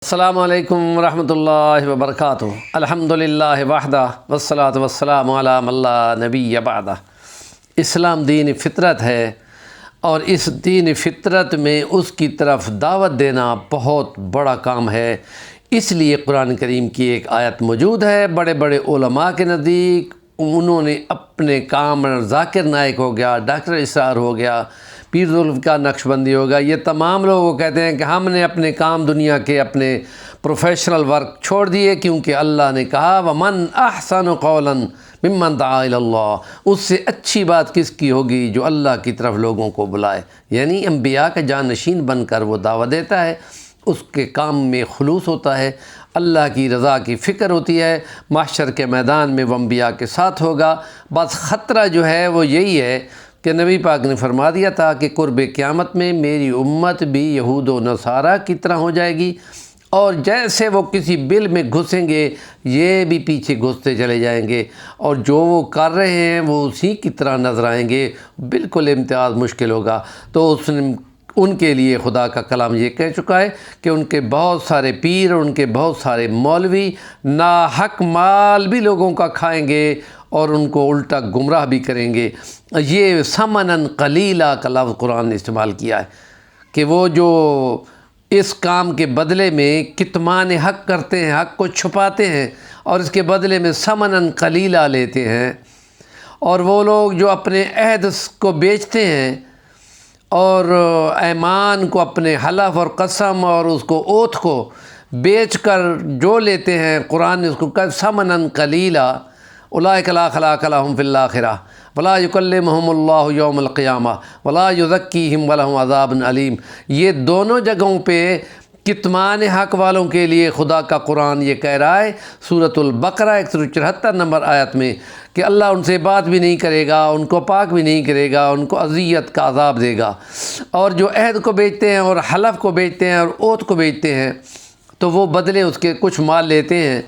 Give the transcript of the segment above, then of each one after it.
السلام علیکم ورحمۃ اللہ وبرکاتہ۔ الحمدللہ وحدہ والصلاۃ والسلام علی من لا نبی بعدہ۔ اسلام دین فطرت ہے اور اس دین فطرت میں اس کی طرف دعوت دینا بہت بڑا کام ہے۔ اس لیے قرآن کریم کی ایک آیت موجود ہے، بڑے بڑے علماء کے نزدیک انہوں نے اپنے کام، ذاکر نائک ہو گیا، ڈاکٹر اسرار ہو گیا، پیر ذوالفقار نقشبندی ہوگا، یہ تمام لوگ کہتے ہیں کہ ہم نے اپنے کام دنیا کے اپنے پروفیشنل ورک چھوڑ دیے، کیونکہ اللہ نے کہا وَمَنْ أَحْسَنُ قَوْلًا مِمَّنْ دَعَا إِلَى اللَّهِ، اس سے اچھی بات کس کی ہوگی جو اللہ کی طرف لوگوں کو بلائے، یعنی انبیاء کا جانشین بن کر وہ دعوت دیتا ہے، اس کے کام میں خلوص ہوتا ہے، اللہ کی رضا کی فکر ہوتی ہے، محشر کے میدان میں وہ انبیاء کے ساتھ ہوگا۔ بس خطرہ جو ہے وہ یہی ہے کہ نبی پاک نے فرما دیا تھا کہ قرب قیامت میں میری امت بھی یہود و نصارہ کی طرح ہو جائے گی، اور جیسے وہ کسی بل میں گھسیں گے یہ بھی پیچھے گھستے چلے جائیں گے، اور جو وہ کر رہے ہیں وہ اسی کی طرح نظر آئیں گے، بالکل امتیاز مشکل ہوگا۔ تو اس نے ان کے لیے خدا کا کلام یہ کہہ چکا ہے کہ ان کے بہت سارے پیر اور ان کے بہت سارے مولوی ناحق مال بھی لوگوں کا کھائیں گے اور ان کو الٹا گمراہ بھی کریں گے۔ یہ ثمناً قلیلا کا لفظ قرآن نے استعمال کیا ہے کہ وہ جو اس کام کے بدلے میں کتمان حق کرتے ہیں، حق کو چھپاتے ہیں اور اس کے بدلے میں ثمناً قلیلا لیتے ہیں، اور وہ لوگ جو اپنے عہد کو بیچتے ہیں اور ایمان کو، اپنے حلف اور قسم اور اس کو اوتھ کو بیچ کر جو لیتے ہیں، قرآن نے اس کو کہا ثمناً قلیلا، اولئک لا خلاق لهم فی الآخرہ ولا یکلمہم اللہ یوم القیامہ ولا یزکیہم ولہم عذاب علیم۔ یہ دونوں جگہوں پہ کتمان حق والوں کے لیے خدا کا قرآن یہ کہہ رہا ہے، سورۃ البقرہ 174 نمبر آیت میں، کہ اللہ ان سے بات بھی نہیں کرے گا، ان کو پاک بھی نہیں کرے گا، ان کو اذیت کا عذاب دے گا۔ اور جو عہد کو بیچتے ہیں اور حلف کو بیچتے ہیں اور اوتھ کو بیچتے ہیں تو وہ بدلے اس کے کچھ مال لیتے ہیں،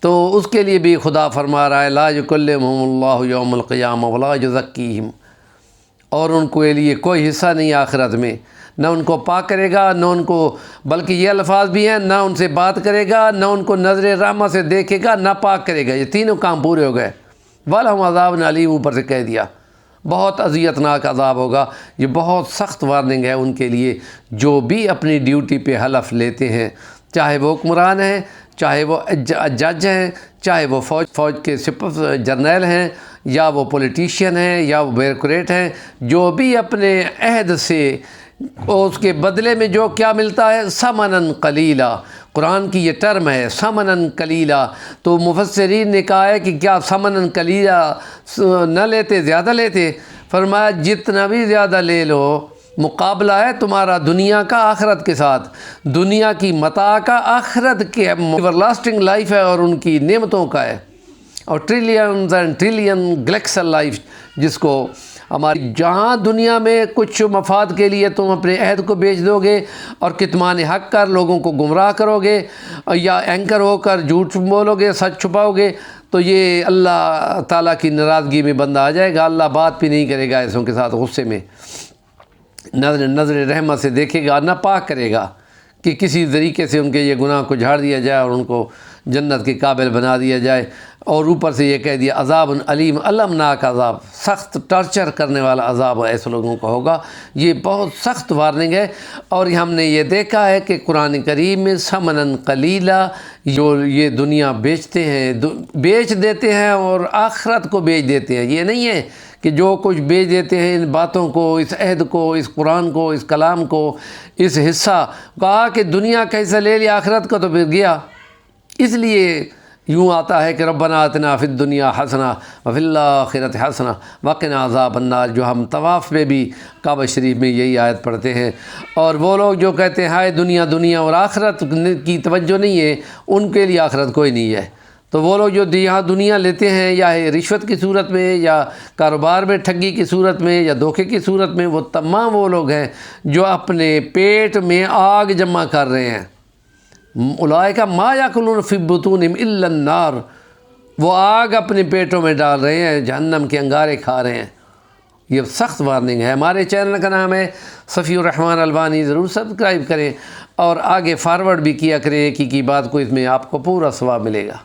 تو اس کے لیے بھی خدا فرما رہا ہے لا یکلمہم اللہ یوم القیامہ ولا یزکیہم، اور ان کے لیے کوئی حصہ نہیں آخرت میں، نہ ان کو پاک کرے گا، نہ ان کو، بلکہ یہ الفاظ بھی ہیں، نہ ان سے بات کرے گا، نہ ان کو نظر رحمت سے دیکھے گا، نہ پاک کرے گا۔ یہ تینوں کام پورے ہو گئے۔ وَلَهُمْ عَذَابٌ عَلِيمٌ اوپر سے کہہ دیا، بہت اذیت ناک عذاب ہوگا۔ یہ بہت سخت وارننگ ہے ان کے لیے جو بھی اپنی ڈیوٹی پہ حلف لیتے ہیں، چاہے وہ حکمران ہیں، چاہے وہ جج ہیں، چاہے وہ فوج کے جرنیل ہیں، یا وہ پولیٹیشین ہیں، یا وہ بیوروکریٹ ہیں، جو بھی اپنے عہد سے اس کے بدلے میں جو کیا ملتا ہے ثمناً قلیلا، قرآن کی یہ ٹرم ہے ثمناً قلیلا۔ تو مفسرین نے کہا ہے کہ کیا ثمناً قلیلا نہ لیتے، زیادہ لیتے؟ فرمایا جتنا بھی زیادہ لے لو، مقابلہ ہے تمہارا دنیا کا آخرت کے ساتھ، دنیا کی متاع کا آخرت کے ایور لاسٹنگ لائف ہے اور ان کی نعمتوں کا ہے، اور ٹریلینز اینڈ ٹریلین گلیکسل لائف جس کو ہماری، جہاں دنیا میں کچھ مفاد کے لیے تم اپنے عہد کو بیچ دو گے اور کتمان حق کر لوگوں کو گمراہ کرو گے، یا اینکر ہو کر جھوٹ بولو گے، سچ چھپاؤ گے، تو یہ اللہ تعالیٰ کی ناراضگی میں بندہ آ جائے گا۔ اللہ بات بھی نہیں کرے گا ایسوں کے ساتھ، غصے میں نظر رحمت سے دیکھے گا، نہ پاک کرے گا کہ کسی طریقے سے ان کے یہ گناہ کو جھاڑ دیا جائے اور ان کو جنت کے قابل بنا دیا جائے۔ اور اوپر سے یہ کہہ دیا عذاب علیم، المناک عذاب، سخت ٹارچر کرنے والا عذاب ایسے لوگوں کا ہوگا۔ یہ بہت سخت وارننگ ہے، اور ہم نے یہ دیکھا ہے کہ قرآن کریم میں ثمناً قلیلا، جو یہ دنیا بیچتے ہیں، بیچ دیتے ہیں اور آخرت کو بیچ دیتے ہیں۔ یہ نہیں ہے کہ جو کچھ بیچ دیتے ہیں ان باتوں کو، اس عہد کو، اس قرآن کو، اس کلام کو، اس حصہ، کہا کہ دنیا کا حصہ لے لیا، آخرت کا تو پھر گیا۔ اس لیے یوں آتا ہے کہ ربنا آتنا فی الدنیا حسنہ وفی الآخرۃ حسنہ وقنا عذاب النار، جو ہم طواف میں بھی کعبہ شریف میں یہی آیت پڑھتے ہیں۔ اور وہ لوگ جو کہتے ہیں ہائے دنیا دنیا اور آخرت کی توجہ نہیں ہے، ان کے لیے آخرت کوئی نہیں ہے۔ تو وہ لوگ جو یہاں دنیا لیتے ہیں، یا رشوت کی صورت میں، یا کاروبار میں ٹھگی کی صورت میں، یا دھوکے کی صورت میں، وہ تمام وہ لوگ ہیں جو اپنے پیٹ میں آگ جمع کر رہے ہیں۔ اولئک ما یاکلون فی بطونہم الا النار، وہ آگ اپنے پیٹوں میں ڈال رہے ہیں، جہنم کے انگارے کھا رہے ہیں۔ یہ سخت وارننگ ہے۔ ہمارے چینل کا نام ہے صفی الرحمن البانی، ضرور سبسکرائب کریں اور آگے فارورڈ بھی کیا کریں ایک ہی کی بات کو، اس میں آپ کو پورا ثواب ملے گا۔